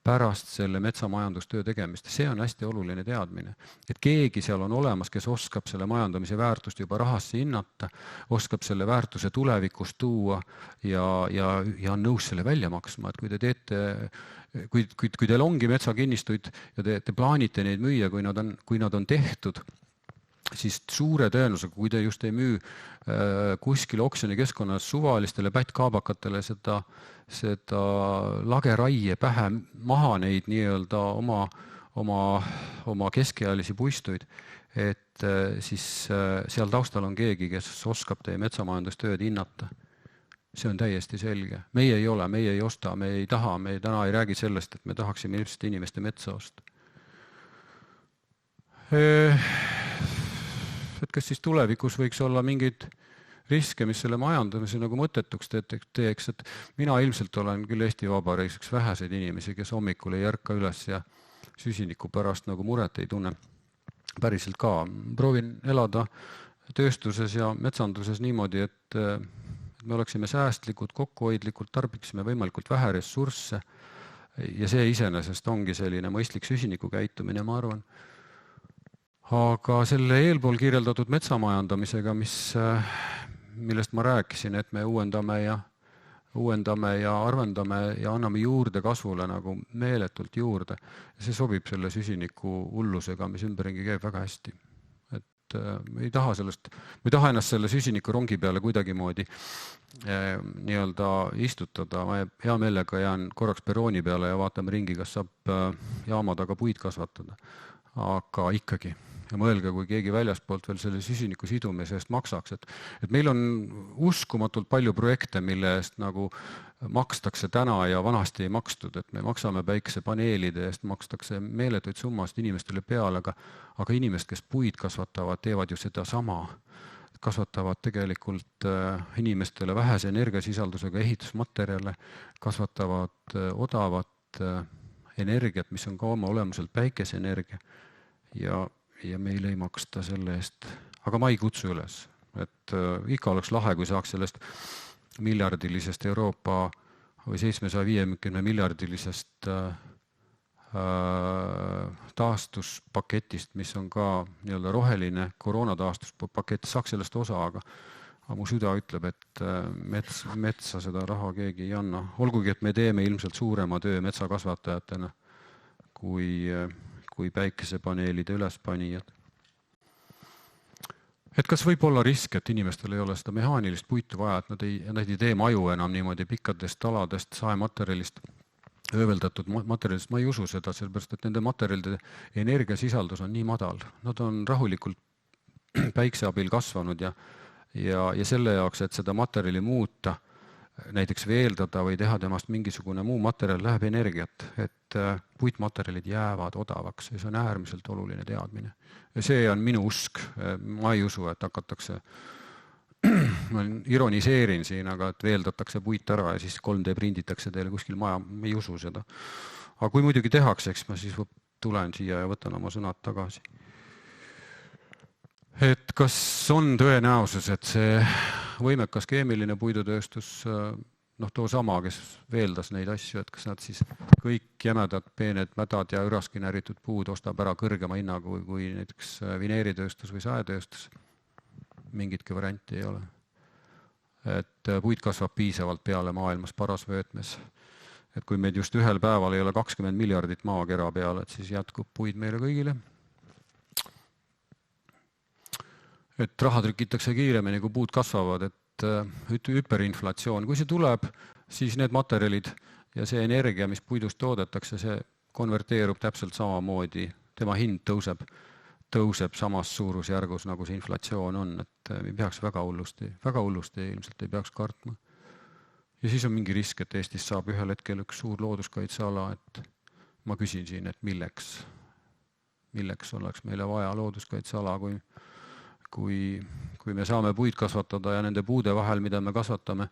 pärast selle metsamajandustöö tegemist. See on hästi oluline teadmine, et keegi seal on olemas, kes oskab selle majandamise väärtust juba rahasse hinnata, oskab selle väärtuse tulevikust tuua ja on nõus selle välja maksma, et kui te teete, kui teil ongi metsakinnistuid ja te plaanite neid müüa, kui nad on tehtud, siis suure tõenäosusega, kui te just ei müü kuskil oksjoni keskkonnas suvalistele pättkaabakatele seda lageraie pähe maha neid nii-öelda oma keskealisi puistuid, et siis seal taustal on keegi, kes oskab teie metsamajandustööd hinnata. See on täiesti selge. Meie ei ole, meie ei osta, me ei taha, me täna ei räägi sellest, et me tahaksime ilmselt inimeste metsa osta. Et kas siis tulevikus võiks olla mingeid riske, mis selle majandamise nagu mõttetuks teeks, et mina ilmselt olen küll Eesti Vabariigis üks väheseid inimesi, kes hommikul ei ärka üles ja süsiniku pärast nagu muret ei tunne. Päriselt ka. Proovin elada tööstuses ja metsanduses niimoodi, et me oleksime säästlikud, kokkuhoidlikud, tarbiksime võimalikult vähe ressursse ja see iseenesest ongi selline mõistlik süsiniku käitumine, ma arvan. Aga selle eelpool kirjeldatud metsamajandamisega, millest ma rääkisin, et me uuendame ja uuendame ja arvendame ja anname juurde kasvule nagu meeletult juurde. Ja see sobib selle süsiniku hullusega, mis ümberringi käib väga hästi. Et me ei taha ennast selle süsiniku rongi peale kuidagimoodi nii-öelda istutada. Ma hea meelega jään korraks perrooni peale ja vaatame ringi, kas saab jaama taga puid kasvatada. Aga ikkagi. Ja mõelge, kui keegi väljaspoolt veel selle süsiniku sidumise eest maksaks. Et meil on uskumatult palju projekte, mille eest nagu makstakse täna ja vanasti ei makstud. Et me maksame päikesepaneelide eest, makstakse meeletuid summast inimestele peale, aga inimesed, kes puid kasvatavad, teevad ju seda sama. Kasvatavad tegelikult inimestele vähese energiasisaldusega ehitusmaterjale, kasvatavad odavat energiat, mis on ka oma olemuselt päikeseenergia ja meil ei maksta selle eest, aga ma ei kutsu üles, et ikka oleks lahe, kui saaks sellest miljardilisest Euroopa või 750 miljardilisest taastuspaketist, mis on ka nii-öelda roheline koroonataastuspakett, saaks sellest osa, aga mu süda ütleb, et metsa seda raha keegi ei anna. Olgugi, et me teeme ilmselt suurema töö metsakasvatajatena kui päikesepaneelide ülespanijad. Et kas võib olla risk, et inimestel ei ole seda mehaanilist puitu vaja, et nad ei tee maju enam niimoodi pikkadest aladest, saematerjalist, ööveldatud materjalist, ma ei usu seda, sellepärast, et nende materjalide energiasisaldus on nii madal. Nad on rahulikult päikse abil kasvanud ja selle jaoks, et seda materjali muuta, näiteks veeldada või teha temast mingisugune muu materjal, läheb energiat, et puitmaterjalid jäävad odavaks ja see on äärmiselt oluline teadmine. Ja see on minu usk. Ma ei usu, et hakatakse, ma ironiseerin siin, aga et veeldatakse puit ära ja siis 3D prinditakse teile kuskil maja, ma ei usu seda. Aga kui muidugi tehakse, eks ma siis tulen siia ja võtan oma sõnad tagasi. Et kas on tõenäosus, et see võimekas keemiline puidutööstus, too sama, kes veeldas neid asju, et kas nad siis kõik jämedad, peened, mädad ja üraskinäritud puud ostab ära kõrgema hinna kui näiteks vineeritööstus või saetööstus. Mingitki varianti ei ole. Et puid kasvab piisavalt peale maailmas parasvöötmes. Et kui meid just ühel päeval ei ole 20 miljardit maakera peale, et siis jätkub puid meile kõigile. Et raha trükitakse kiiremini, kui puud kasvavad, et hüperinflatsioon. Kui see tuleb, siis need materjalid ja see energia, mis puidust toodetakse, see konverteerub täpselt samamoodi. Tema hind tõuseb samas suurusjärgus, nagu see inflatsioon on. Et ei peaks väga hullusti ilmselt ei peaks kartma. Ja siis on mingi risk, et Eestis saab ühel hetkel üks suur looduskaitseala, et ma küsin siin, et milleks oleks meile vaja looduskaitseala, kui me saame puid kasvatada ja nende puude vahel, mida me kasvatame,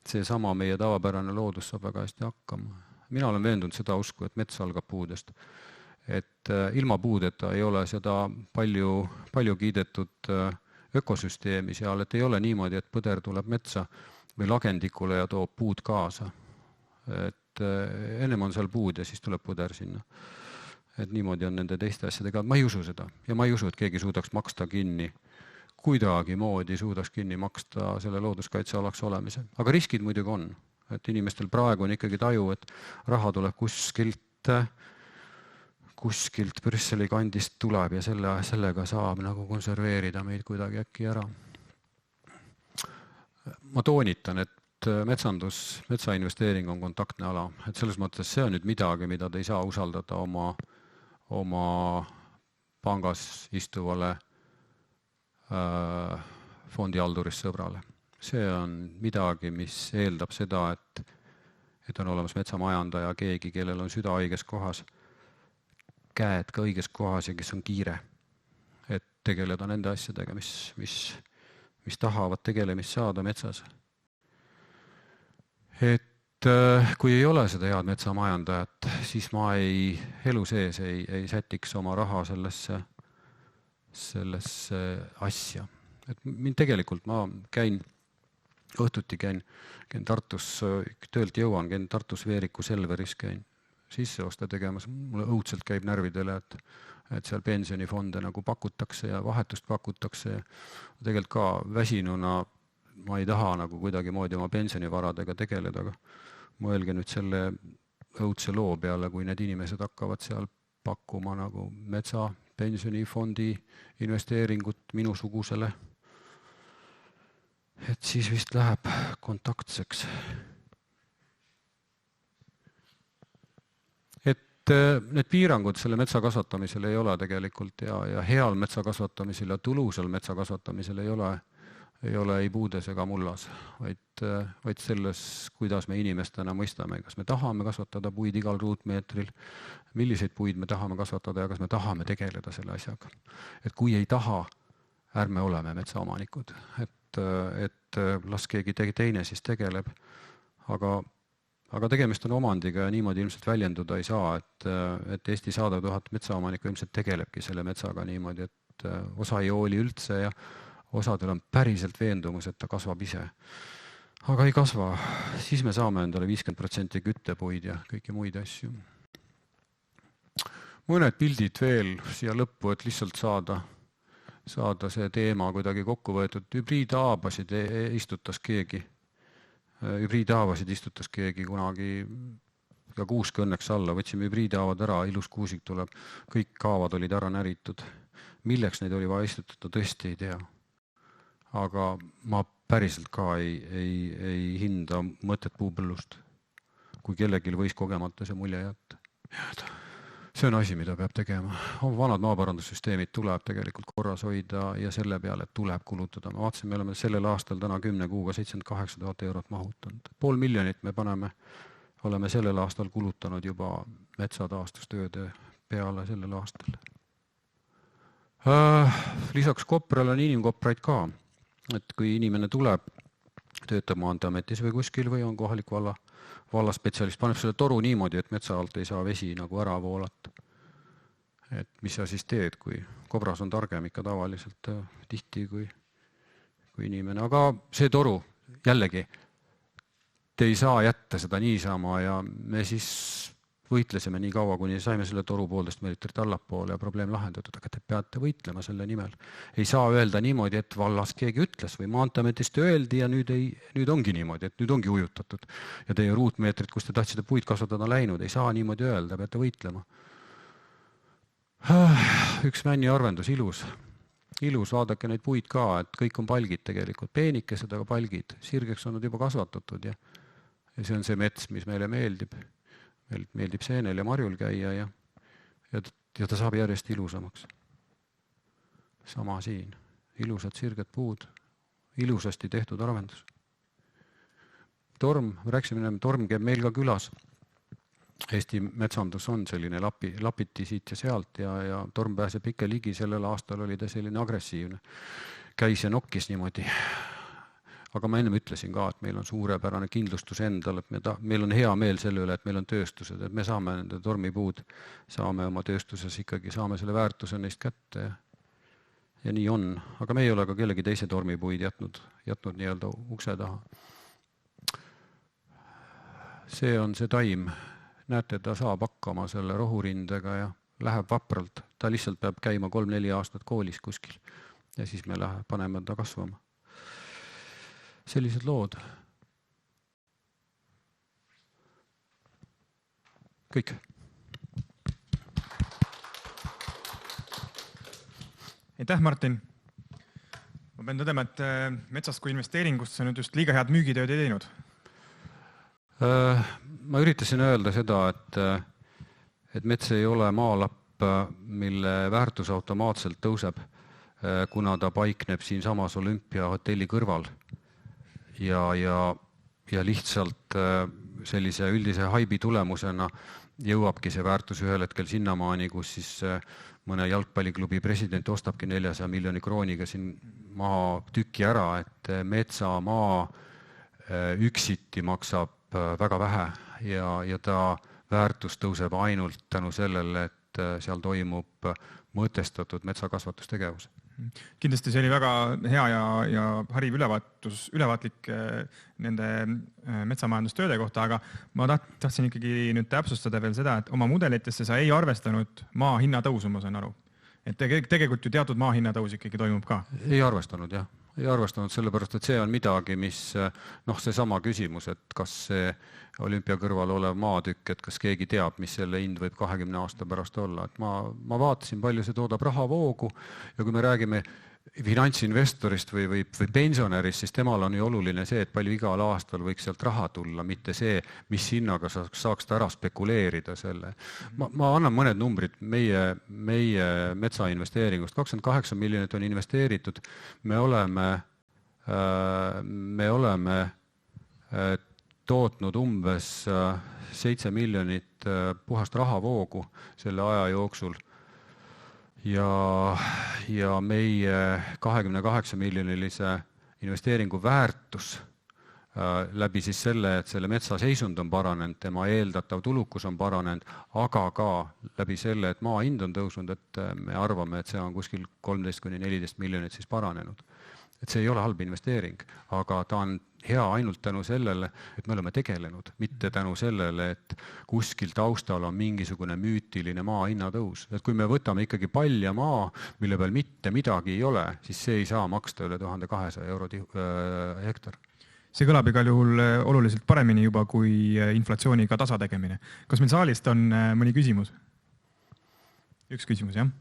see sama meie tavapärane loodus saab väga hästi hakkama. Mina olen veendunud seda usku, et mets algab puudest. Et ilma puudeta ei ole seda palju kiidetud ökosüsteemi seal, et ei ole niimoodi, et põder tuleb metsa või lagendikule ja toob puud kaasa. Et ennem on seal puud ja siis tuleb põder sinna. Et niimoodi on nende teiste asjadega. Ma ei usu seda ja ma ei usu, et keegi suudaks maksta kinni kuidagi moodi suudaks kinni maksta selle looduskaitsealaks olemise. Aga riskid muidugi on, et inimestel praegu on ikkagi taju, et raha tuleb kuskilt Brüsseli kandist tuleb ja sellega saab nagu konserveerida meid kuidagi äkki ära. Ma toonitan, et metsainvesteering on kontaktne ala, et selles mõttes see on nüüd midagi, mida te ei saa usaldada oma pangas istuvale fondihaldurist sõbrale. See on midagi, mis eeldab seda, et on olemas metsamajandaja, keegi, kellel on süda õiges kohas, käed ka õiges kohas ja kes on kiire, et tegeleda nende asjadega, mis tahavad tegelemist saada metsas. Et kui ei ole seda head metsamajandajat, siis ma elu sees ei sätiks oma raha sellesse asja. Et tegelikult ma õhtuti käin Tartus, töölt jõuan, käin Tartus Veeriku Selveris, käin sisseoste tegemas. Mulle õudselt käib närvidele, et seal pensionifonde nagu pakutakse ja vahetust pakutakse. Ja tegelikult ka väsinuna ma ei taha nagu kuidagi moodi oma pensionivaradega tegeleda, aga mõelge nüüd selle õudse loo peale, kui need inimesed hakkavad seal pakkuma nagu metsa pensionifondi investeeringut minusugusele. Et siis vist läheb kontaktseks. Et need piirangud selle metsa kasvatamisel ei ole tegelikult ja heal metsa kasvatamisel ja tulusal metsa kasvatamisel ei ole ei puudes ega mullas, vaid selles, kuidas me inimestena mõistame, kas me tahame kasvatada puid igal ruutmeetril, milliseid puid me tahame kasvatada ja kas me tahame tegeleda selle asjaga. Et kui ei taha, ärme oleme metsaomanikud, et las keegi teine siis tegeleb, aga tegemist on omandiga ja niimoodi ilmselt väljenduda ei saa, et Eesti 100 000 metsaomanikku ilmselt tegelebki selle metsaga niimoodi, et osa ei hooli üldse ja osadel on päriselt veendumus, et ta kasvab ise. Aga ei kasva, siis me saame endale 50% küttepuid ja kõiki muid asju. Mõned pildid veel siia lõppu, et lihtsalt saada see teema kuidagi kokku võetud. Hübriidhaabasid istutas keegi kunagi ja kuusk õnneks alla. Võtsime hübriidhaavad ära, ilus kuusik tuleb. Kõik haavad olid ära näritud. Milleks neid oli vaja istutada, tõesti ei tea. Aga ma päriselt ka ei hinda mõtet puupõllust, kui kellelgi võis kogemata see mulje jätta. See on asi, mida peab tegema. Vanad maaparandussüsteemid tuleb tegelikult korras hoida ja selle peale tuleb kulutada. Ma vaatasin, me oleme sellel aastal täna 10 kuuga 78 000 eurot mahutanud. 500 000 me oleme sellel aastal kulutanud juba metsataastustööde peale sellel aastal. Lisaks koprale on inimkopraid ka. Et kui inimene tuleb, töötab Maanteeametis või kuskil või on kohalik vallaspetsialist, paneb selle toru niimoodi, et metsa alt ei saa vesi nagu ära voolata. Et mis sa siis teed, kui kobras on targem ikka tavaliselt tihti kui inimene. Aga see toru, jällegi, te ei saa jätta seda niisama ja me siis võitlesime nii kaua, kuni saime selle toru 1,5 meetrit allapoole ja probleem lahendatud, aga te peate võitlema selle nimel. Ei saa öelda niimoodi, et vallas keegi ütles või Maanteeametist öeldi ja nüüd ongi niimoodi, et nüüd ongi ujutatud. Ja teie ruutmeetrid, kus te tahtsite puid kasvatada läinud, ei saa niimoodi öelda, peate võitlema. Üks männi arvendus, ilus, vaadake neid puid ka, et kõik on palgid tegelikult, peenikesed, aga palgid, sirgeks on nad juba kasvatatud ja see on see mets, mis meile meeldib. Meil meeldib seenel ja marjul käia ja ta saab järjest ilusamaks. Sama siin. Ilusad sirged puud. Ilusasti tehtud arvendus. Torm käib meil ka külas. Eesti metsandus on selline lapiti siit ja sealt ja torm pääseb ikka ligi. Sellel aastal oli ta selline agressiivne. Käis ja nokkis niimoodi. Aga ma ennem ütlesin ka, et meil on suurepärane kindlustus endal, et meil on hea meel selle üle, et meil on tööstused, et me saame nende tormipuud, saame oma tööstuses ikkagi, saame selle väärtuse neist kätte ja nii on. Aga me ei ole ka kellegi teise tormipuid jätnud nii-öelda ukse taha. See on see taim. Näete, ta saab hakkama selle rohurindega ja läheb vapralt. Ta lihtsalt peab käima 3-4 aastat koolis kuskil ja siis me paneme ta kasvama. Sellised lood. Kõik. Aitäh, Martin. Ma pean tõdema, et metsast kui investeeringusse nüüd just liiga head müügitööd ei teinud. Ma üritasin öelda seda, et mets ei ole maalapp, mille väärtus automaatselt tõuseb, kuna ta paikneb siin samas Olümpiahotelli kõrval. Ja lihtsalt sellise üldise haibi tulemusena jõuabki see väärtus ühel hetkel sinnamaani, kus siis mõne jalgpalliklubi president ostabki 400 miljoni krooniga siin maha tüki ära, et metsamaa üksiti maksab väga vähe ja ta väärtus tõuseb ainult tänu sellele, et seal toimub mõtestatud metsakasvatustegevus. Kindlasti see oli väga hea ja hariv ülevaatlik nende metsamajandustööde kohta, aga ma tahtsin ikkagi nüüd täpsustada veel seda, et oma mudelitesse sa ei arvestanud maa hinna tõusu, ma saan aru. Et tegelikult ju teatud maa hinna tõus ikkagi toimub ka. Ei arvestanud, jah. ei arvestanud sellepärast, et see on midagi, mis seesama küsimus, et kas see olümpia kõrval olev maatükk, et kas keegi teab, mis selle hind võib 20 aasta pärast olla, et ma vaatasin, palju see toodab rahavoogu ja kui me räägime finantsinvestorist või pensionärist, siis temal on ju oluline see, et palju igal aastal võiks sealt raha tulla, mitte see, mis hinnaga saaks ta ära spekuleerida selle. Ma annan mõned numbrid meie metsainvesteeringust. 28 miljonit on investeeritud. Me oleme tootnud umbes 7 miljonit puhast rahavoogu selle aja jooksul. Ja meie 28 miljonilise investeeringu väärtus läbi siis selle, et selle metsa seisund on paranenud, tema eeldatav tulukus on paranenud, aga ka läbi selle, et maa hind on tõusnud, et me arvame, et see on kuskil 13–14 miljonit siis paranenud. Et see ei ole halb investeering, aga ta on hea ainult tänu sellele, et me oleme tegelenud, mitte tänu sellele, et kuskil taustal on mingisugune müütiline maa hinnatõus. Et kui me võtame ikkagi palja maa, mille peal mitte midagi ei ole, siis see ei saa maksta üle 1200 euro hektar. See kõlab igal juhul oluliselt paremini juba kui inflatsiooniga tasa tegemine. Kas meil saalist on mõni küsimus? Üks küsimus, jah.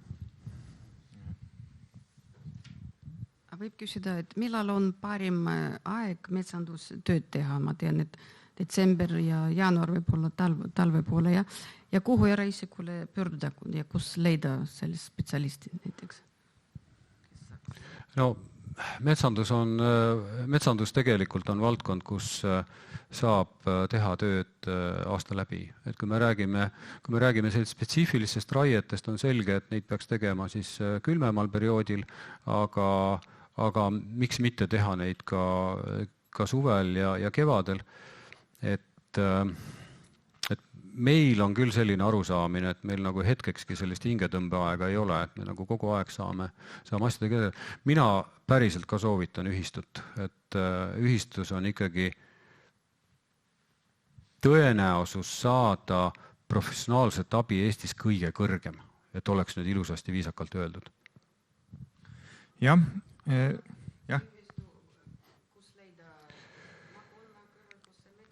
Võib küsida, et millal on parim aeg metsandustööd teha? Ma tean, et detsember ja jaanuar võib olla talve poole ja kuhu eraisikule pöörduda ja kus leida sellist spetsialisti näiteks? No metsandus tegelikult on valdkond, kus saab teha tööd aasta läbi. Et kui me räägime sellist spetsiifilistest raietest, on selge, et neid peaks tegema siis külmemal perioodil, aga miks mitte teha neid ka suvel ja kevadel. Et meil on küll selline arusaamine, et meil nagu hetkekski sellist hingetõmbeaega ei ole, et me nagu kogu aeg saame asjadega tegeleda. Mina päriselt ka soovitan ühistut, et ühistus on ikkagi tõenäosus saada professionaalset abi Eestis kõige kõrgem, et oleks nüüd ilusasti viisakalt öeldud. Jah.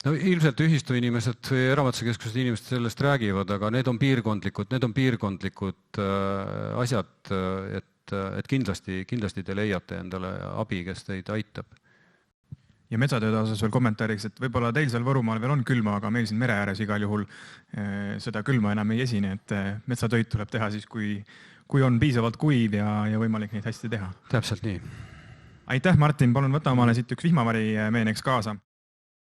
No ilmselt ühistu inimesed või erametsekeskused inimesed sellest räägivad, aga need on piirkondlikud asjad, et kindlasti te leiate endale abi, kes teid aitab. Ja metsatööde osas veel kommentaariks, et võib-olla teil seal Võrumaal veel on külma, aga meil siin mere ääres igal juhul seda külma enam ei esine, et metsatöid tuleb teha siis, kui on piisavalt kuiv ja võimalik neid hästi teha. Täpselt nii. Aitäh, Martin, palun võta omale siit üks vihmavari meeneks kaasa.